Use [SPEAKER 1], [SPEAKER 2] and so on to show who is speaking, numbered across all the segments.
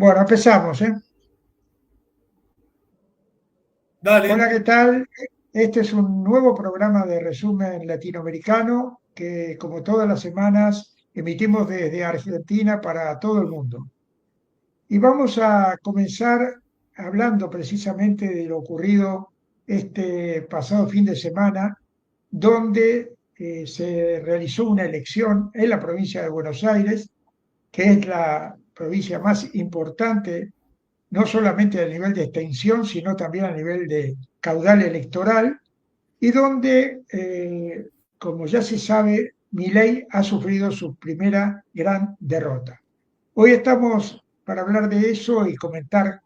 [SPEAKER 1] Bueno, empezamos, ¿eh? Hola,
[SPEAKER 2] Dale,
[SPEAKER 1] ¿qué tal? Este es un nuevo programa de resumen latinoamericano que, como todas las semanas, emitimos desde Argentina para todo el mundo. Y vamos a comenzar hablando precisamente de lo ocurrido este pasado fin de semana, donde se realizó una elección en la provincia de Buenos Aires, que es la provincia más importante no solamente a nivel de extensión, sino también a nivel de caudal electoral, y donde, como ya se sabe, Milei ha sufrido su primera gran derrota. Hoy estamos para hablar de eso y comentar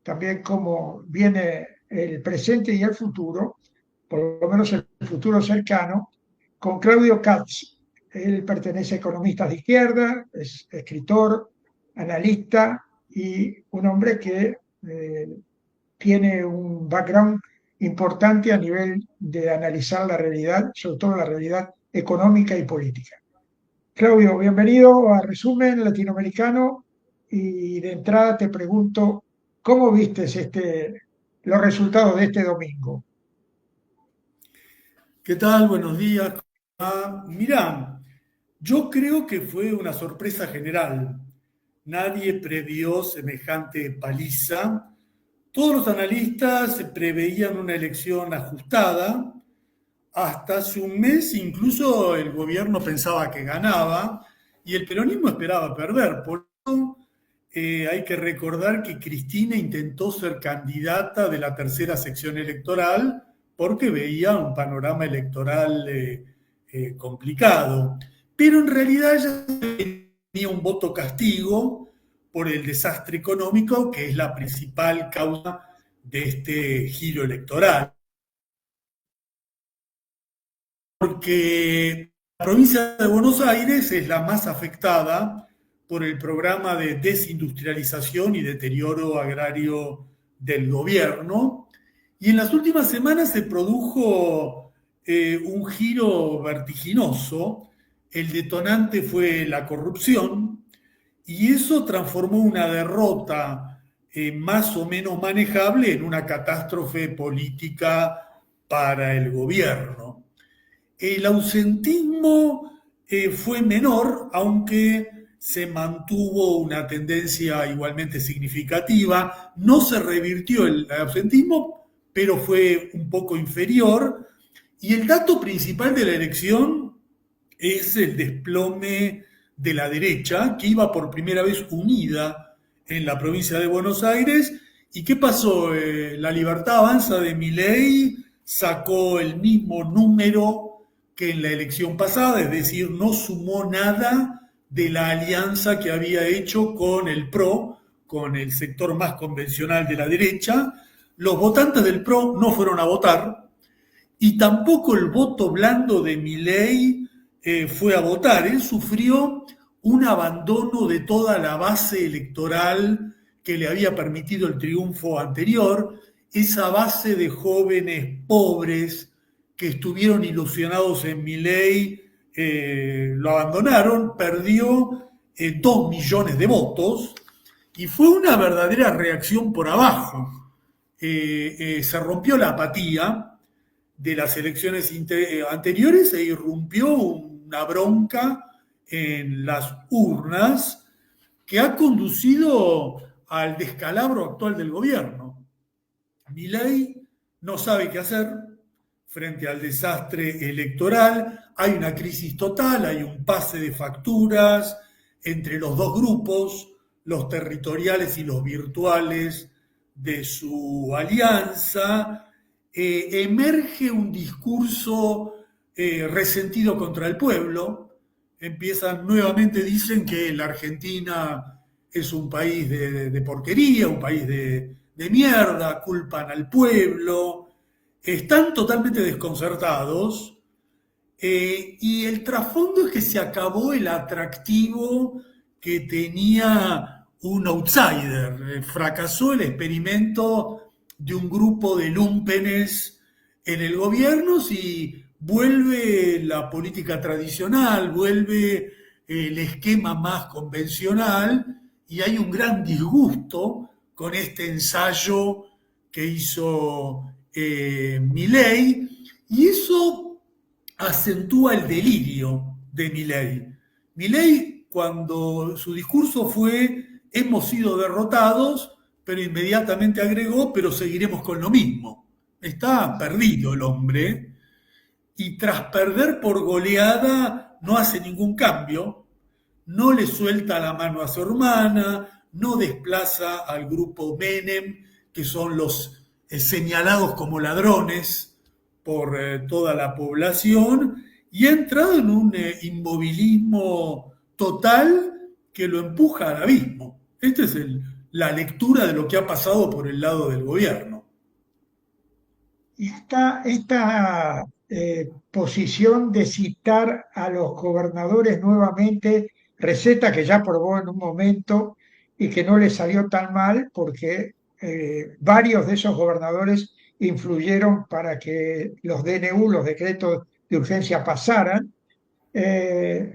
[SPEAKER 1] también cómo viene el presente y el futuro, por lo menos el futuro cercano, con Claudio Katz. Él pertenece a economistas de izquierda, es escritor, analista y un hombre que tiene un background importante a nivel de analizar la realidad, sobre todo la realidad económica y política. Claudio, bienvenido a Resumen Latinoamericano y de entrada te pregunto, ¿cómo viste los resultados de este domingo?
[SPEAKER 2] ¿qué tal? Buenos días. Mirá, yo creo que fue una sorpresa general. Nadie previó semejante paliza. Todos los analistas preveían una elección ajustada. Hasta hace un mes incluso el gobierno pensaba que ganaba y el peronismo esperaba perder. Por eso hay que recordar que Cristina intentó ser candidata de la tercera sección electoral porque veía un panorama electoral complicado. Pero en realidad ella tenía un voto castigo por el desastre económico, que es la principal causa de este giro electoral. Porque la provincia de Buenos Aires es la más afectada por el programa de desindustrialización y deterioro agrario del gobierno. Y en las últimas semanas se produjo un giro vertiginoso. El detonante fue la corrupción y eso transformó una derrota más o menos manejable en una catástrofe política para el gobierno. El ausentismo fue menor, aunque se mantuvo una tendencia igualmente significativa. No se revirtió el ausentismo, pero fue un poco inferior. Y el dato principal de la elección es el desplome de la derecha, que iba por primera vez unida en la provincia de Buenos Aires. ¿Y qué pasó? La Libertad Avanza de Milei sacó el mismo número que en la elección pasada, es decir, no sumó nada de la alianza que había hecho con el PRO, con el sector más convencional de la derecha. Los votantes del PRO no fueron a votar y tampoco el voto blando de Milei fue a votar. Él sufrió un abandono de toda la base electoral que le había permitido el triunfo anterior, esa base de jóvenes pobres que estuvieron ilusionados en Milei, lo abandonaron, perdió 2 millones de votos y fue una verdadera reacción por abajo. Se rompió la apatía de las elecciones anteriores e irrumpió una bronca en las urnas que ha conducido al descalabro actual del gobierno. Milei no sabe qué hacer frente al desastre electoral, hay una crisis total, hay un pase de facturas entre los dos grupos, los territoriales y los virtuales de su alianza, emerge un discurso resentido contra el pueblo, empiezan nuevamente, dicen que la Argentina es un país de porquería, un país de mierda, culpan al pueblo, están totalmente desconcertados y el trasfondo es que se acabó el atractivo que tenía un outsider. Fracasó el experimento de un grupo de lúmpenes en el gobierno si vuelve la política tradicional, vuelve el esquema más convencional y hay un gran disgusto con este ensayo que hizo Milei, y eso acentúa el delirio de Milei. Milei, cuando su discurso fue hemos sido derrotados, pero inmediatamente agregó, pero seguiremos con lo mismo. Está perdido el hombre, y tras perder por goleada no hace ningún cambio, no le suelta la mano a su hermana, no desplaza al grupo Menem, que son los señalados como ladrones por toda la población, y ha entrado en un inmovilismo total que lo empuja al abismo. Esta es la lectura de lo que ha pasado por el lado del gobierno.
[SPEAKER 1] Y esta posición de citar a los gobernadores nuevamente, receta que ya probó en un momento y que no le salió tan mal porque varios de esos gobernadores influyeron para que los DNU, los decretos de urgencia, pasaran.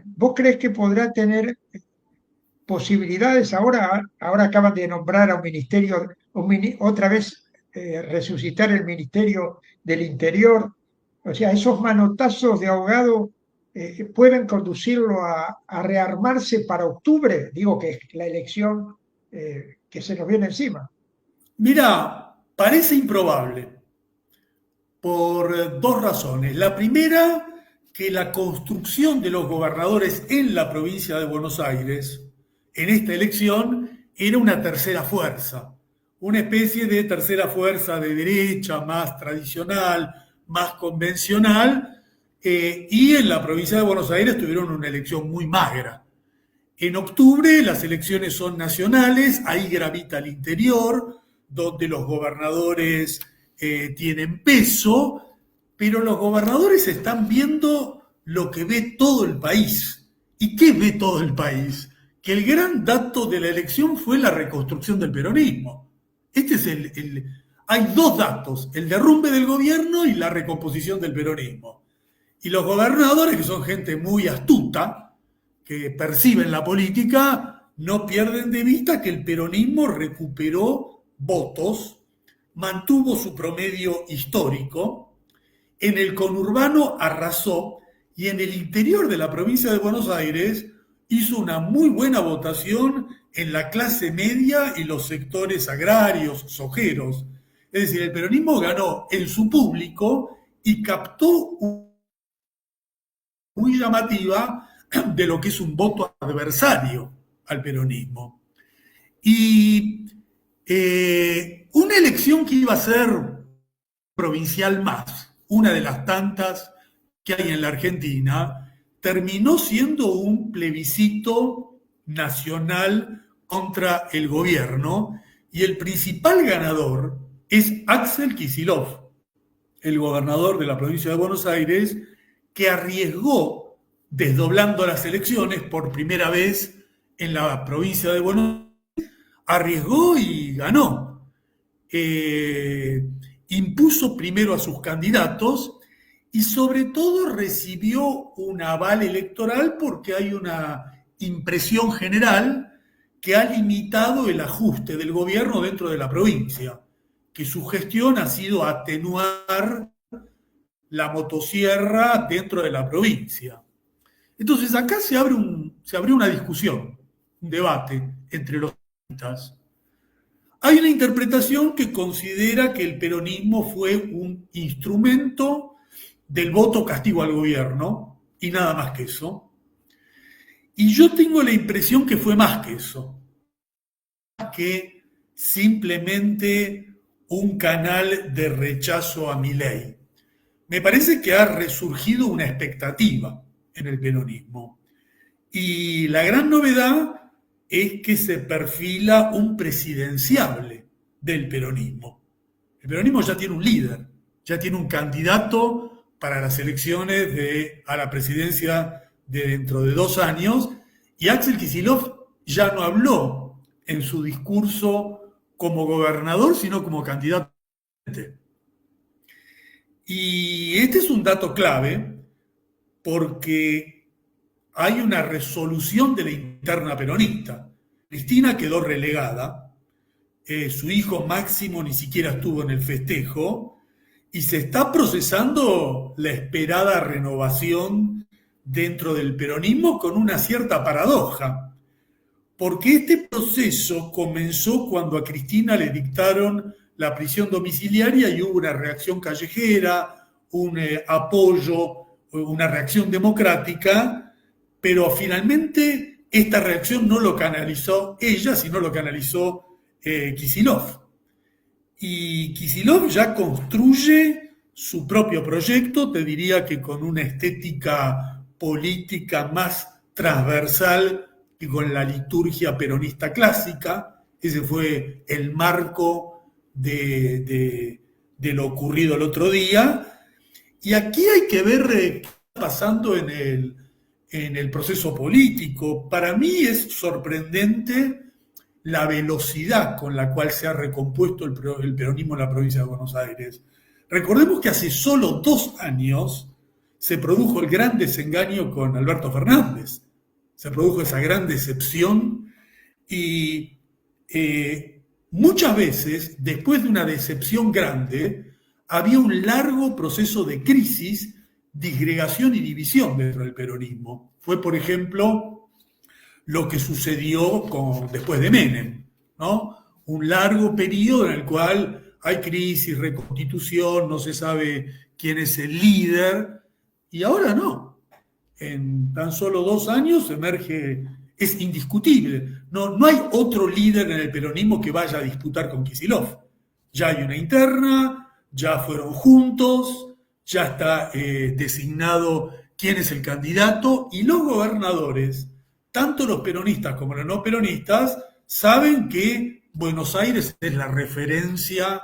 [SPEAKER 1] ¿Vos crees que podrá tener posibilidades ahora? Ahora acaban de nombrar a un ministerio, otra vez resucitar el Ministerio del Interior. O sea, esos manotazos de ahogado pueden conducirlo a rearmarse para octubre. Digo que es la elección que se nos viene encima.
[SPEAKER 2] Mira, parece improbable por dos razones. La primera, que la construcción de los gobernadores en la provincia de Buenos Aires, en esta elección, era una tercera fuerza, una especie de tercera fuerza de derecha, más tradicional, más convencional, y en la provincia de Buenos Aires tuvieron una elección muy magra. En octubre las elecciones son nacionales, ahí gravita el interior, donde los gobernadores tienen peso, pero los gobernadores están viendo lo que ve todo el país. ¿Y qué ve todo el país? Que el gran dato de la elección fue la reconstrucción del peronismo. Hay dos datos, el derrumbe del gobierno y la recomposición del peronismo. Y los gobernadores, que son gente muy astuta, que perciben la política, no pierden de vista que el peronismo recuperó votos, mantuvo su promedio histórico, en el conurbano arrasó y en el interior de la provincia de Buenos Aires hizo una muy buena votación en la clase media y los sectores agrarios, sojeros. Es decir, el peronismo ganó en su público y captó muy llamativa de lo que es un voto adversario al peronismo. Y una elección que iba a ser provincial más, una de las tantas que hay en la Argentina, terminó siendo un plebiscito nacional contra el gobierno, y el principal ganador es Axel Kicillof, el gobernador de la provincia de Buenos Aires, que arriesgó, desdoblando las elecciones por primera vez en la provincia de Buenos Aires, arriesgó y ganó. Impuso primero a sus candidatos y sobre todo recibió un aval electoral porque hay una impresión general que ha limitado el ajuste del gobierno dentro de la provincia, que su gestión ha sido atenuar la motosierra dentro de la provincia. Entonces acá se abre una discusión, un debate entre los peronistas. Hay una interpretación que considera que el peronismo fue un instrumento del voto castigo al gobierno y nada más que eso. Y yo tengo la impresión que fue más que eso, que simplemente un canal de rechazo a Milei. Me parece que ha resurgido una expectativa en el peronismo. Y la gran novedad es que se perfila un presidenciable del peronismo. El peronismo ya tiene un líder, ya tiene un candidato para las elecciones a la presidencia de dentro de 2 años, y Axel Kicillof ya no habló en su discurso como gobernador, sino como candidato. Y este es un dato clave porque hay una resolución de la interna peronista. Cristina quedó relegada, su hijo Máximo ni siquiera estuvo en el festejo, y se está procesando la esperada renovación dentro del peronismo con una cierta paradoja, porque este proceso comenzó cuando a Cristina le dictaron la prisión domiciliaria y hubo una reacción callejera, un apoyo, una reacción democrática, pero finalmente esta reacción no lo canalizó ella, sino lo canalizó Kicillof. Y Kicillof ya construye su propio proyecto, te diría que con una estética política más transversal que con la liturgia peronista clásica. Ese fue el marco de lo ocurrido el otro día. Y aquí hay que ver qué está pasando en el proceso político. Para mí es sorprendente la velocidad con la cual se ha recompuesto el peronismo en la provincia de Buenos Aires. Recordemos que hace solo 2 años se produjo el gran desengaño con Alberto Fernández. Se produjo esa gran decepción y muchas veces, después de una decepción grande, había un largo proceso de crisis, disgregación y división dentro del peronismo. Fue, por ejemplo, lo que sucedió después de Menem, ¿no? Un largo periodo en el cual hay crisis, reconstitución, no se sabe quién es el líder, y ahora no. En tan solo 2 años emerge, es indiscutible. No hay otro líder en el peronismo que vaya a disputar con Kicillof. Ya hay una interna, ya fueron juntos, ya está designado quién es el candidato, y los gobernadores, tanto los peronistas como los no peronistas, saben que Buenos Aires es la referencia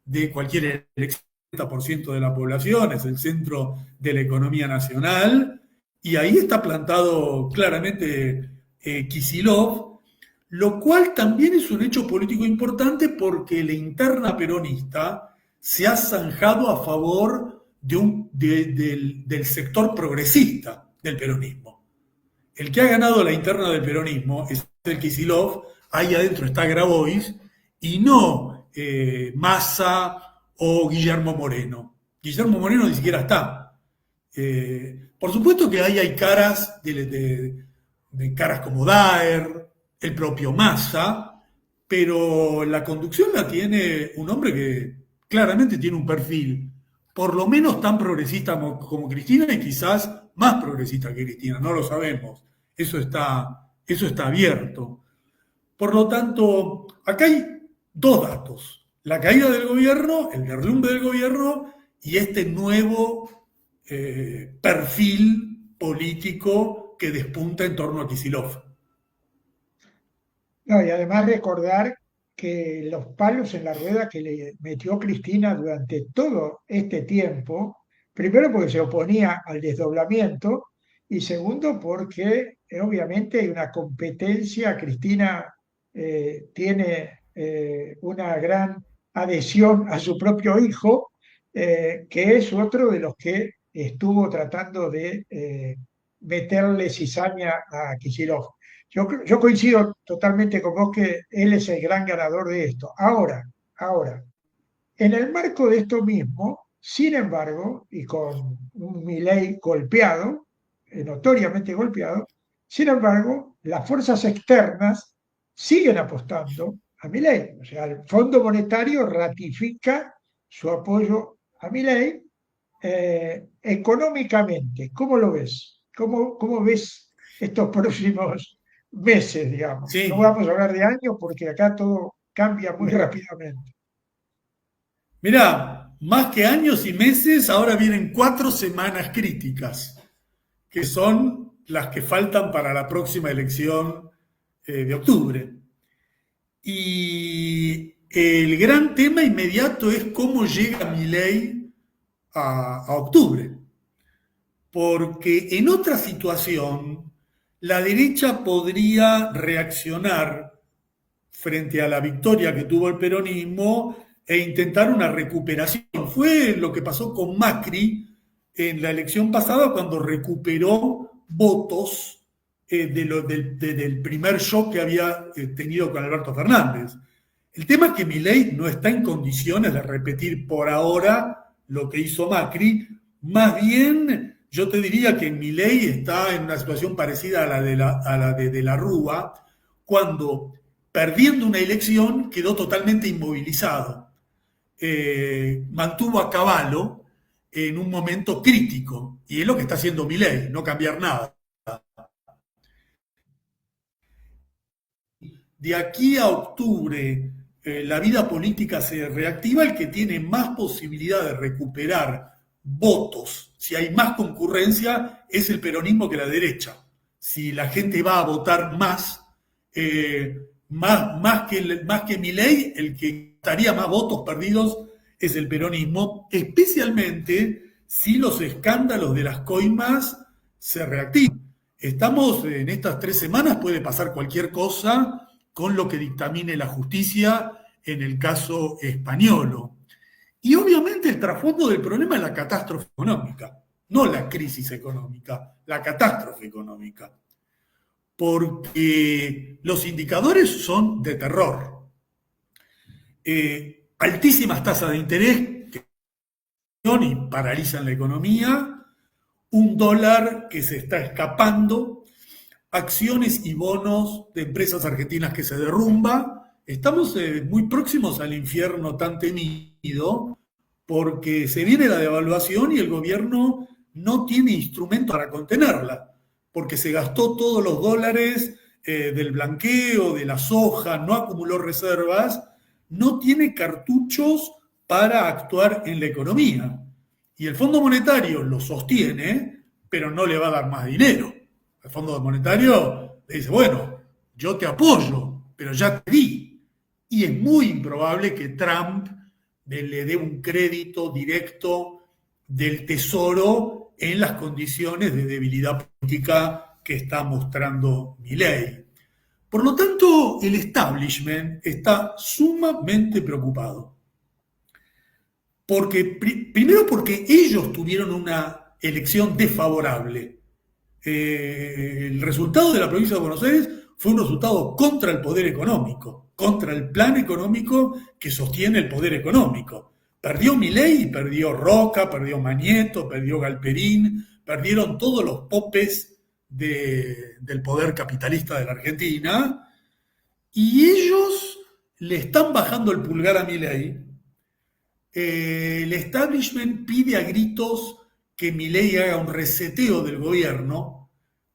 [SPEAKER 2] de cualquier elección. El 70% de la población es el centro de la economía nacional, y ahí está plantado claramente Kicillof, lo cual también es un hecho político importante porque la interna peronista se ha zanjado a favor del sector progresista del peronismo. El que ha ganado la interna del peronismo es el Kicillof, ahí adentro está Grabois, y no Massa o Guillermo Moreno. Guillermo Moreno ni siquiera está. Por supuesto que ahí hay caras de caras como Daer, el propio Massa, pero la conducción la tiene un hombre que claramente tiene un perfil por lo menos tan progresista como Cristina, y quizás más progresista que Cristina, no lo sabemos. Eso está abierto. Por lo tanto, acá hay 2 datos: la caída del gobierno, el derrumbe del gobierno, y este nuevo perfil político que despunta en torno a Kicillof.
[SPEAKER 1] No, y además recordar que los palos en la rueda que le metió Cristina durante todo este tiempo, primero porque se oponía al desdoblamiento y segundo porque obviamente hay una competencia. Cristina tiene una gran adhesión a su propio hijo, que es otro de los que estuvo tratando de meterle cizaña a Kicillof. Yo coincido totalmente con vos que él es el gran ganador de esto. Ahora, en el marco de esto mismo, sin embargo, y con un Milei golpeado, notoriamente golpeado, sin embargo, las fuerzas externas siguen apostando a Milei. O sea, el Fondo Monetario ratifica su apoyo a Milei. Económicamente, ¿cómo lo ves? ¿Cómo ves estos próximos meses, digamos? No
[SPEAKER 2] Sí,
[SPEAKER 1] vamos a hablar de años porque acá todo cambia muy rápidamente.
[SPEAKER 2] mirá, más que años y meses, ahora vienen 4 semanas críticas, que son las que faltan para la próxima elección de octubre. Y el gran tema inmediato es cómo llega Milei a octubre. Porque en otra situación, la derecha podría reaccionar frente a la victoria que tuvo el peronismo e intentar una recuperación. Fue lo que pasó con Macri en la elección pasada, cuando recuperó votos del primer shock que había tenido con Alberto Fernández. El tema es que Milei no está en condiciones de repetir por ahora lo que hizo Macri. Más bien, yo te diría que Milei está en una situación parecida a la de la Rúa, cuando perdiendo una elección quedó totalmente inmovilizado. Mantuvo a caballo en un momento crítico, y es lo que está haciendo Milei, no cambiar nada. De aquí a octubre, la vida política se reactiva, el que tiene más posibilidad de recuperar votos, si hay más concurrencia, es el peronismo que la derecha. Si la gente va a votar más que Milei, el que estaría más votos perdidos es el peronismo, especialmente si los escándalos de las coimas se reactivan. Estamos en estas 3 semanas, puede pasar cualquier cosa con lo que dictamine la justicia en el caso español. Y obviamente el trasfondo del problema es la catástrofe económica, no la crisis económica, la catástrofe económica. Porque los indicadores son de terror. Altísimas tasas de interés que y paralizan la economía, un dólar que se está escapando, acciones y bonos de empresas argentinas que se derrumban. Estamos muy próximos al infierno tan temido porque se viene la devaluación y el gobierno no tiene instrumento para contenerla, porque se gastó todos los dólares del blanqueo, de la soja, no acumuló reservas, no tiene cartuchos para actuar en la economía. Y el Fondo Monetario lo sostiene, pero no le va a dar más dinero. El Fondo Monetario le dice, bueno, yo te apoyo, pero ya te di. Y es muy improbable que Trump le dé un crédito directo del Tesoro en las condiciones de debilidad política que está mostrando Milei. Por lo tanto, el establishment está sumamente preocupado. Primero porque ellos tuvieron una elección desfavorable. El resultado de la provincia de Buenos Aires fue un resultado contra el poder económico, contra el plan económico que sostiene el poder económico. Perdió Milei, perdió Roca, perdió Mañeto, perdió Galperín, perdieron todos los popes del poder capitalista de la Argentina, y ellos le están bajando el pulgar a Milei. El establishment pide a gritos que Milei haga un reseteo del gobierno,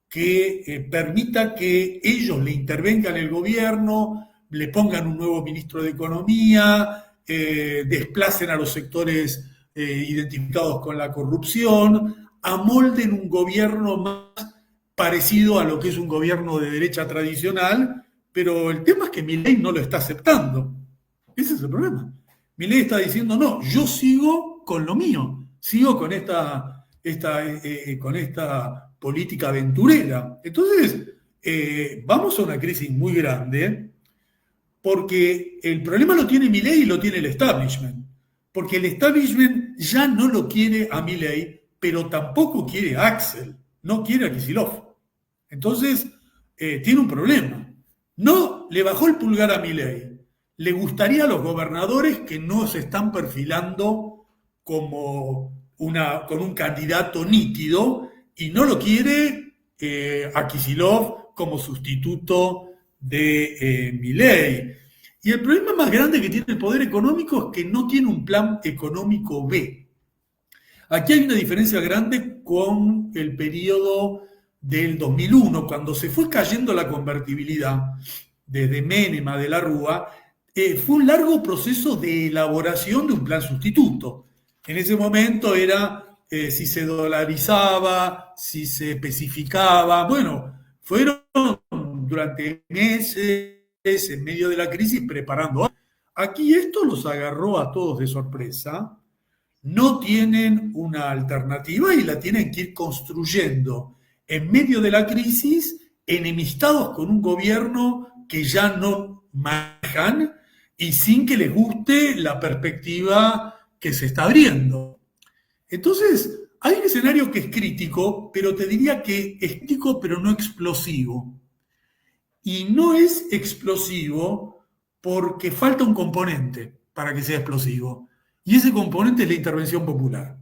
[SPEAKER 2] que permita que ellos le intervengan el gobierno, le pongan un nuevo ministro de Economía, desplacen a los sectores identificados con la corrupción, amolden un gobierno más parecido a lo que es un gobierno de derecha tradicional, pero el tema es que Milei no lo está aceptando. Ese es el problema. Milei está diciendo, no, yo sigo con lo mío, sigo con esta política aventurera. Entonces, vamos a una crisis muy grande, porque el problema lo tiene Milei y lo tiene el establishment. Porque el establishment ya no lo quiere a Milei, pero tampoco quiere a Axel, no quiere a Kicillof. Entonces, tiene un problema. No le bajó el pulgar a Milei. Le gustaría a los gobernadores que no se están perfilando con un candidato nítido, y no lo quiere a Kicillof como sustituto de Milei. Y el problema más grande que tiene el poder económico es que no tiene un plan económico B. Aquí hay una diferencia grande con el periodo del 2001, cuando se fue cayendo la convertibilidad desde Menem a De la Rúa. Fue un largo proceso de elaboración de un plan sustituto. En ese momento era si se dolarizaba, si se especificaba. Bueno, fueron durante meses en medio de la crisis preparando. Aquí esto los agarró a todos de sorpresa. No tienen una alternativa y la tienen que ir construyendo en medio de la crisis, enemistados con un gobierno que ya no manejan y sin que les guste la perspectiva que se está abriendo. Entonces, Hay un escenario que es crítico, pero te diría que es crítico pero no explosivo. Y no es explosivo porque falta un componente para que sea explosivo. Y ese componente es la intervención popular.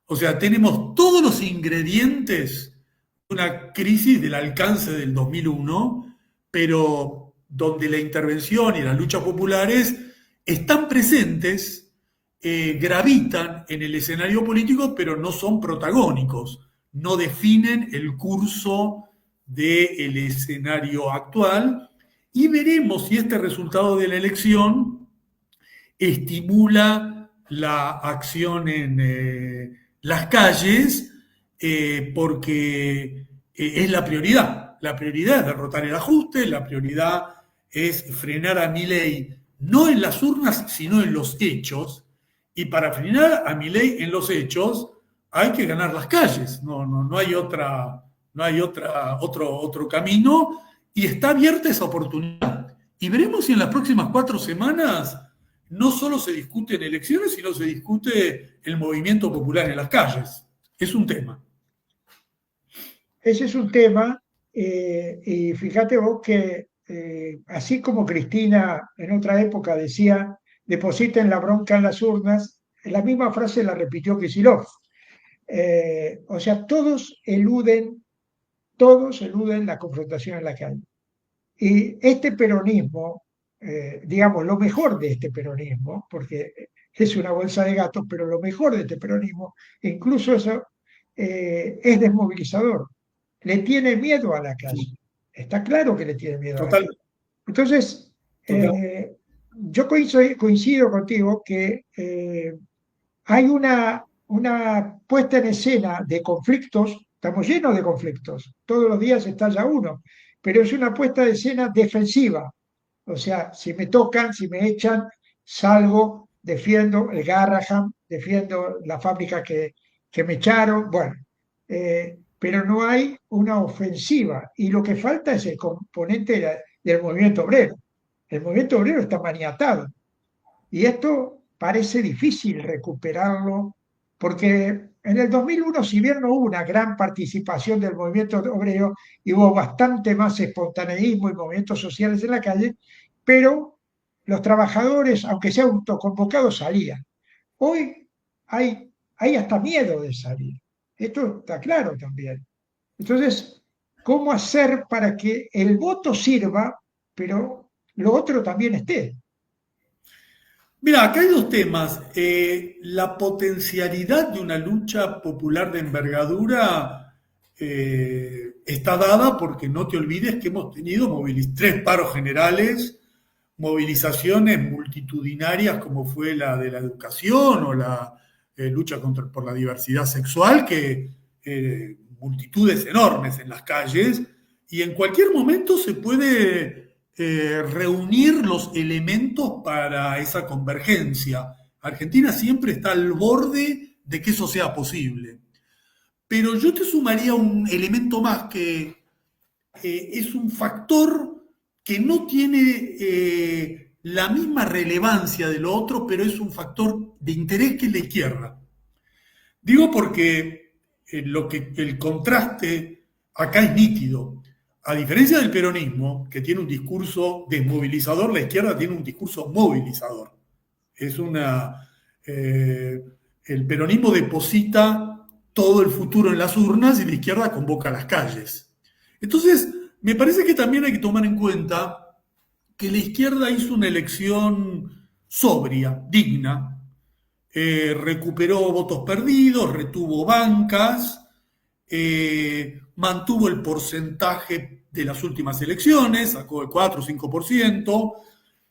[SPEAKER 2] O sea, tenemos todos los ingredientes de una crisis del alcance del 2001, pero donde la intervención y las luchas populares están presentes, gravitan en el escenario político, pero no son protagónicos, no definen el curso del escenario actual, y veremos si este resultado de la elección estimula la acción en las calles, porque es la prioridad. La prioridad es derrotar el ajuste, la prioridad es frenar a Milei, no en las urnas, sino en los hechos, y para frenar a Milei en los hechos hay que ganar las calles, no hay otro camino, y está abierta esa oportunidad. Y veremos si en las próximas 4 semanas no solo se discute en elecciones, sino se discute el movimiento popular en las calles. Es un tema.
[SPEAKER 1] Ese es un tema, y fíjate vos que así como Cristina en otra época decía, depositen la bronca en las urnas, la misma frase la repitió Kicillof. O sea, todos eluden la confrontación en la calle. Y este peronismo, digamos, lo mejor de este peronismo, porque es una bolsa de gatos, pero lo mejor de este peronismo, incluso eso, es desmovilizador. Le tiene miedo a la calle.
[SPEAKER 2] Sí.
[SPEAKER 1] Está claro que le tiene miedo a la
[SPEAKER 2] Total,
[SPEAKER 1] calle. Entonces,
[SPEAKER 2] total.
[SPEAKER 1] yo coincido contigo que hay una puesta en escena de conflictos, estamos llenos de conflictos, todos los días estalla uno, pero es una puesta de escena defensiva. O sea, si me tocan, si me echan, salgo, defiendo el Garraham, defiendo la fábrica que me echaron, bueno, pero no hay una ofensiva y lo que falta es el componente del movimiento obrero. El movimiento obrero está maniatado y esto parece difícil recuperarlo porque en el 2001, si bien no hubo una gran participación del movimiento obrero y hubo bastante más espontaneísmo y movimientos sociales en la calle, pero los trabajadores, aunque sea autoconvocados, salían. Hoy hay hasta miedo de salir. Esto está claro también. Entonces, ¿cómo hacer para que el voto sirva, pero lo otro también esté?
[SPEAKER 2] Mira, acá hay dos temas. La potencialidad de una lucha popular de envergadura está dada porque no te olvides que hemos tenido 3 paros generales, movilizaciones multitudinarias como fue la de la educación o la lucha por la diversidad sexual, que multitudes enormes en las calles, y en cualquier momento se puede reunir los elementos para esa convergencia. Argentina siempre está al borde de que eso sea posible. Pero yo te sumaría un elemento más que es un factor que no tiene la misma relevancia de lo otro, pero es un factor de interés que es la izquierda. Digo porque el contraste acá es nítido. A diferencia del peronismo, que tiene un discurso desmovilizador, la izquierda tiene un discurso movilizador. Es el peronismo deposita todo el futuro en las urnas y la izquierda convoca a las calles. Entonces, me parece que también hay que tomar en cuenta que la izquierda hizo una elección sobria, digna, recuperó votos perdidos, retuvo bancas, mantuvo el porcentaje de las últimas elecciones, sacó el 4 o 5%.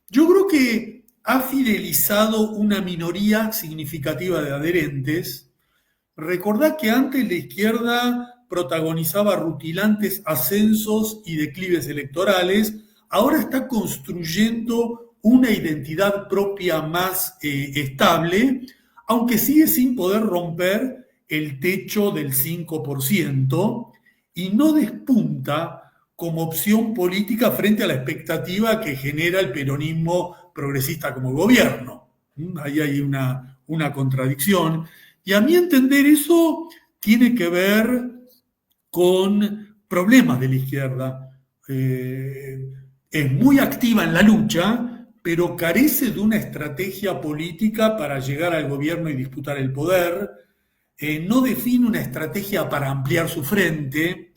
[SPEAKER 2] Yo creo que ha fidelizado una minoría significativa de adherentes. Recordá que antes la izquierda protagonizaba rutilantes ascensos y declives electorales, ahora está construyendo una identidad propia más estable, aunque sigue sin poder romper el techo del 5% y no despunta como opción política frente a la expectativa que genera el peronismo progresista como gobierno. Ahí hay una contradicción. Y a mi entender eso tiene que ver con problemas de la izquierda. Es muy activa en la lucha, pero carece de una estrategia política para llegar al gobierno y disputar el poder. No define una estrategia para ampliar su frente,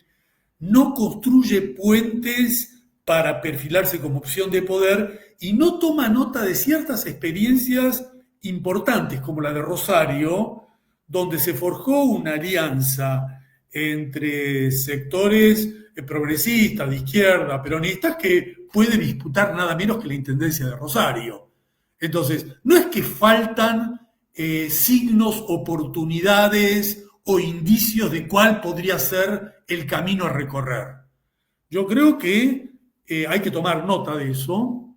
[SPEAKER 2] no construye puentes para perfilarse como opción de poder y no toma nota de ciertas experiencias importantes como la de Rosario, donde se forjó una alianza entre sectores progresistas, de izquierda, peronistas, que puede disputar nada menos que la Intendencia de Rosario. Entonces, no es que faltan signos, oportunidades o indicios de cuál podría ser el camino a recorrer. Yo creo que hay que tomar nota de eso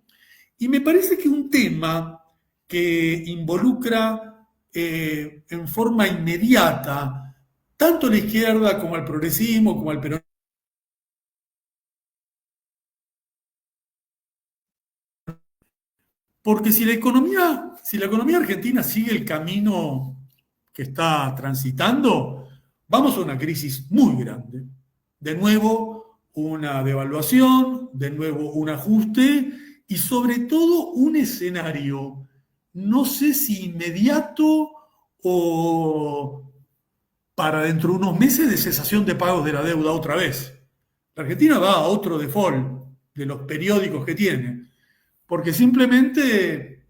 [SPEAKER 2] y me parece que un tema que involucra en forma inmediata tanto a la izquierda como al progresismo, como al peronismo, porque si la economía argentina sigue el camino que está transitando, vamos a una crisis muy grande. De nuevo, una devaluación, de nuevo un ajuste y sobre todo un escenario, no sé si inmediato o para dentro de unos meses de cesación de pagos de la deuda otra vez. La Argentina va a otro default de los periódicos que tiene, porque simplemente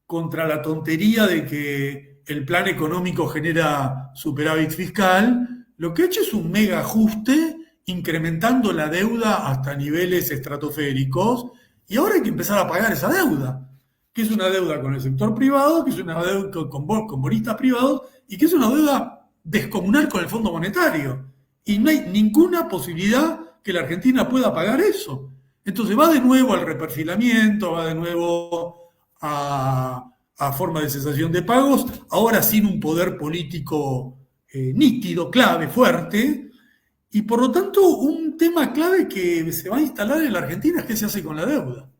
[SPEAKER 2] contra la tontería de que el plan económico genera superávit fiscal, lo que ha hecho es un mega ajuste incrementando la deuda hasta niveles estratosféricos y ahora hay que empezar a pagar esa deuda, que es una deuda con el sector privado, que es una deuda con bonistas privados y que es una deuda descomunal con el Fondo Monetario. Y no hay ninguna posibilidad que la Argentina pueda pagar eso. Entonces va de nuevo al reperfilamiento, va de nuevo a forma de cesación de pagos, ahora sin un poder político nítido, clave, fuerte, y por lo tanto un tema clave que se va a instalar en la Argentina es qué se hace con la deuda.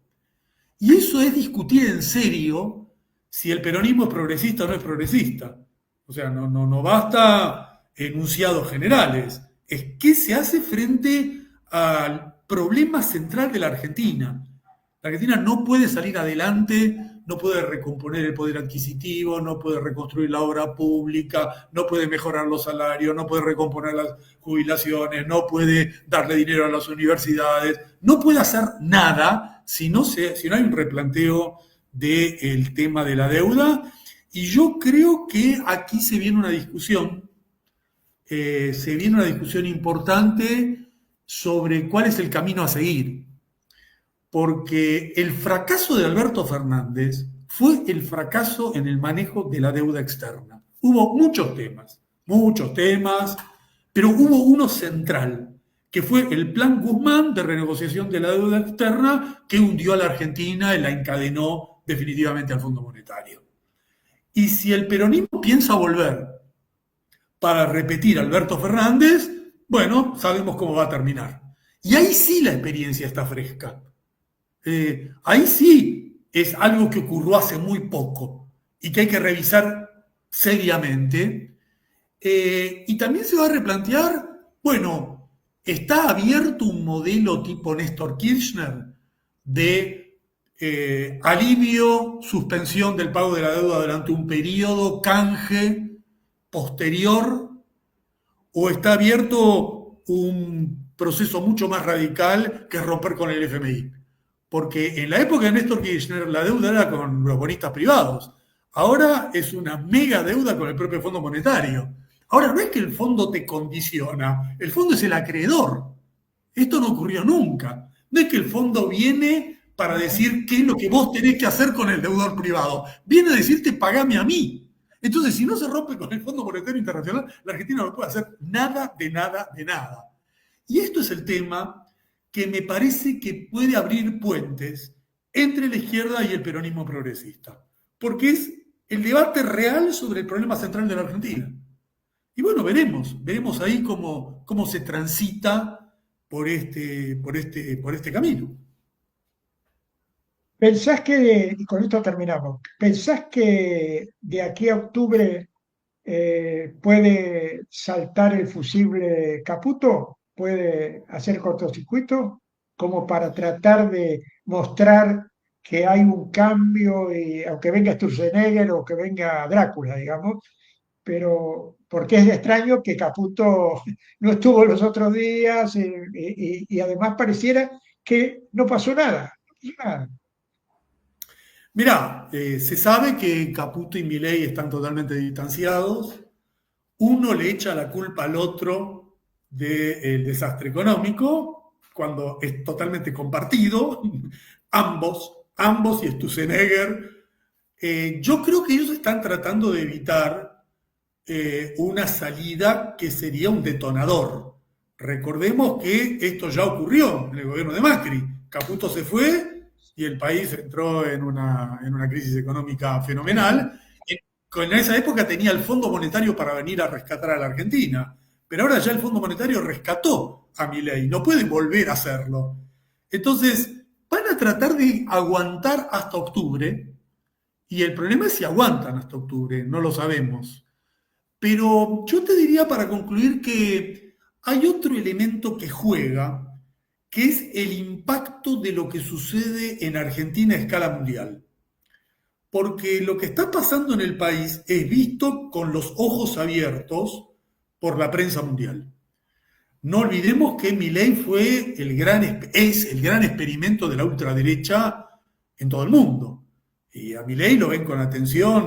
[SPEAKER 2] Y eso es discutir en serio si el peronismo es progresista o no es progresista. O sea, no basta enunciados generales, es qué se hace frente al problema central de la Argentina. La Argentina no puede salir adelante, no puede recomponer el poder adquisitivo, no puede reconstruir la obra pública, no puede mejorar los salarios, no puede recomponer las jubilaciones, no puede darle dinero a las universidades, no puede hacer nada si no hay un replanteo del tema de la deuda. Y yo creo que aquí se viene una discusión importante sobre cuál es el camino a seguir porque el fracaso de Alberto Fernández fue el fracaso en el manejo de la deuda externa. Hubo muchos temas, pero hubo uno central, que fue el Plan Guzmán de renegociación de la deuda externa que hundió a la Argentina y la encadenó definitivamente al Fondo Monetario. Y si el peronismo piensa volver para repetir a Alberto Fernández, bueno, sabemos cómo va a terminar. Y ahí sí la experiencia está fresca. Ahí sí es algo que ocurrió hace muy poco y que hay que revisar seriamente. Y también se va a replantear, bueno, ¿está abierto un modelo tipo Néstor Kirchner de alivio, suspensión del pago de la deuda durante un periodo, canje posterior? ¿O está abierto un proceso mucho más radical que es romper con el FMI? Porque en la época de Néstor Kirchner la deuda era con los bonistas privados. Ahora es una mega deuda con el propio Fondo Monetario. Ahora no es que el fondo te condiciona, el fondo es el acreedor. Esto no ocurrió nunca. No es que el fondo viene para decir qué es lo que vos tenés que hacer con el deudor privado. Viene a decirte pagame a mí. Entonces, si no se rompe con el Fondo Monetario Internacional, la Argentina no puede hacer nada de nada de nada. Y esto es el tema que me parece que puede abrir puentes entre la izquierda y el peronismo progresista, porque es el debate real sobre el problema central de la Argentina. Y bueno, veremos ahí cómo se transita por este camino.
[SPEAKER 1] ¿Pensás que, y con esto terminamos, pensás que de aquí a octubre puede saltar el fusible Caputo, puede hacer cortocircuito, como para tratar de mostrar que hay un cambio, y, aunque venga Sturzenegger o que venga Drácula, digamos, pero porque es extraño que Caputo no estuvo los otros días y además pareciera que no pasó nada. No pasó nada.
[SPEAKER 2] Mirá, se sabe que Caputo y Milei están totalmente distanciados. Uno le echa la culpa al otro del desastre económico, cuando es totalmente compartido, ambos y Sturzenegger. Yo creo que ellos están tratando de evitar una salida que sería un detonador. Recordemos que esto ya ocurrió en el gobierno de Macri. Caputo se fue y el país entró en una crisis económica fenomenal. En esa época tenía el Fondo Monetario para venir a rescatar a la Argentina, pero ahora ya el Fondo Monetario rescató a Milei, no puede volver a hacerlo. Entonces, van a tratar de aguantar hasta octubre, y el problema es si aguantan hasta octubre, no lo sabemos. Pero yo te diría para concluir que hay otro elemento que juega, que es el impacto de lo que sucede en Argentina a escala mundial. Porque lo que está pasando en el país es visto con los ojos abiertos por la prensa mundial. No olvidemos que Milei es el gran experimento de la ultraderecha en todo el mundo. Y a Milei lo ven con atención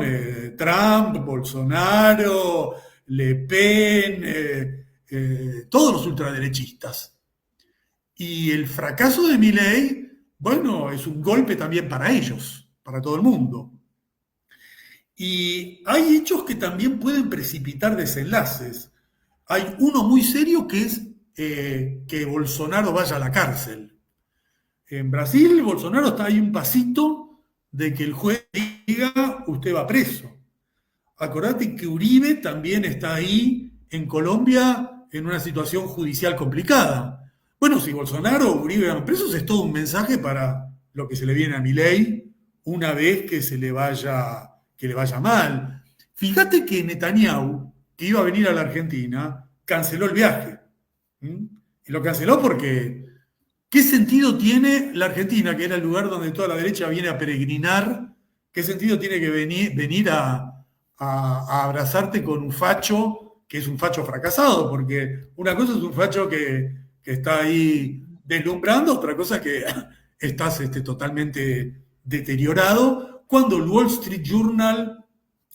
[SPEAKER 2] Trump, Bolsonaro, Le Pen, todos los ultraderechistas. Y el fracaso de Milei, bueno, es un golpe también para ellos, para todo el mundo. Y hay hechos que también pueden precipitar desenlaces. Hay uno muy serio que es que Bolsonaro vaya a la cárcel. En Brasil, Bolsonaro está ahí un pasito de que el juez diga, usted va preso. Acordate que Uribe también está ahí en Colombia en una situación judicial complicada. Bueno, si Bolsonaro o Uribe van presos es todo un mensaje para lo que se le viene a Milei una vez que le vaya mal. Fíjate que Netanyahu, que iba a venir a la Argentina, canceló el viaje. ¿Mm? Y lo canceló porque ¿qué sentido tiene la Argentina, que era el lugar donde toda la derecha viene a peregrinar? ¿Qué sentido tiene que venir a abrazarte con un facho que es un facho fracasado? Porque una cosa es un facho que está ahí deslumbrando, otra cosa es que estás totalmente deteriorado. Cuando el Wall Street Journal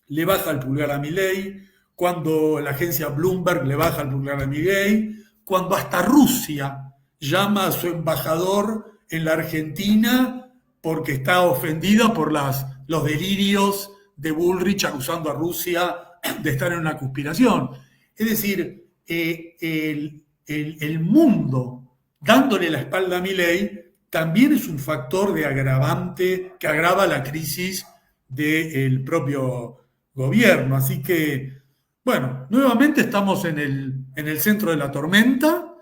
[SPEAKER 2] le baja el pulgar a Milei, cuando la agencia Bloomberg le baja el pulgar a Milei, cuando hasta Rusia llama a su embajador en la Argentina porque está ofendida por los delirios de Bullrich acusando a Rusia de estar en una conspiración. Es decir, el mundo dándole la espalda a Milei también es un factor de agravante que agrava la crisis del propio gobierno. Así que, bueno, nuevamente estamos en el centro de la tormenta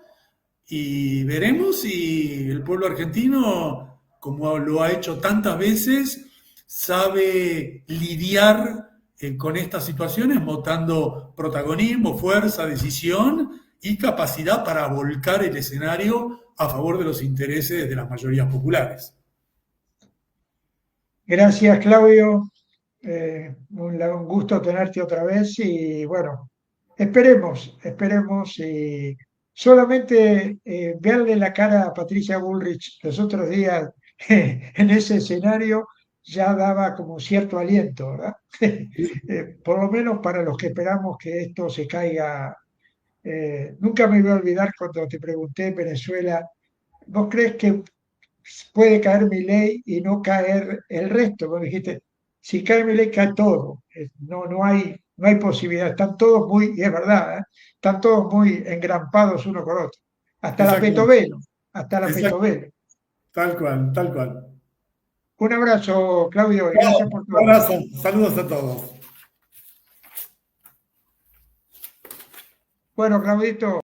[SPEAKER 2] y veremos si el pueblo argentino, como lo ha hecho tantas veces, sabe lidiar con estas situaciones, mostrando protagonismo, fuerza, decisión y capacidad para volcar el escenario a favor de los intereses de las mayorías populares.
[SPEAKER 1] Gracias, Claudio. Un gusto tenerte otra vez y bueno, esperemos y solamente verle la cara a Patricia Bullrich los otros días en ese escenario ya daba como cierto aliento, ¿verdad? Por lo menos para los que esperamos que esto se caiga. Nunca me voy a olvidar cuando te pregunté en Venezuela, ¿vos crees que puede caer mi ley y no caer el resto? Vos dijiste, si cae mi ley, cae todo. No hay posibilidad. Están todos muy, y es verdad, ¿eh? Están todos muy engrampados uno con otro. Hasta la
[SPEAKER 2] Exactamente,
[SPEAKER 1] Petovelo, hasta la
[SPEAKER 2] exacto,
[SPEAKER 1] Petovelo.
[SPEAKER 2] tal cual, tal cual.
[SPEAKER 1] Un abrazo, Claudio, y
[SPEAKER 2] Bueno,
[SPEAKER 1] gracias por
[SPEAKER 2] un
[SPEAKER 1] todo.
[SPEAKER 2] abrazo, saludos a todos.
[SPEAKER 1] Bueno, Claudito.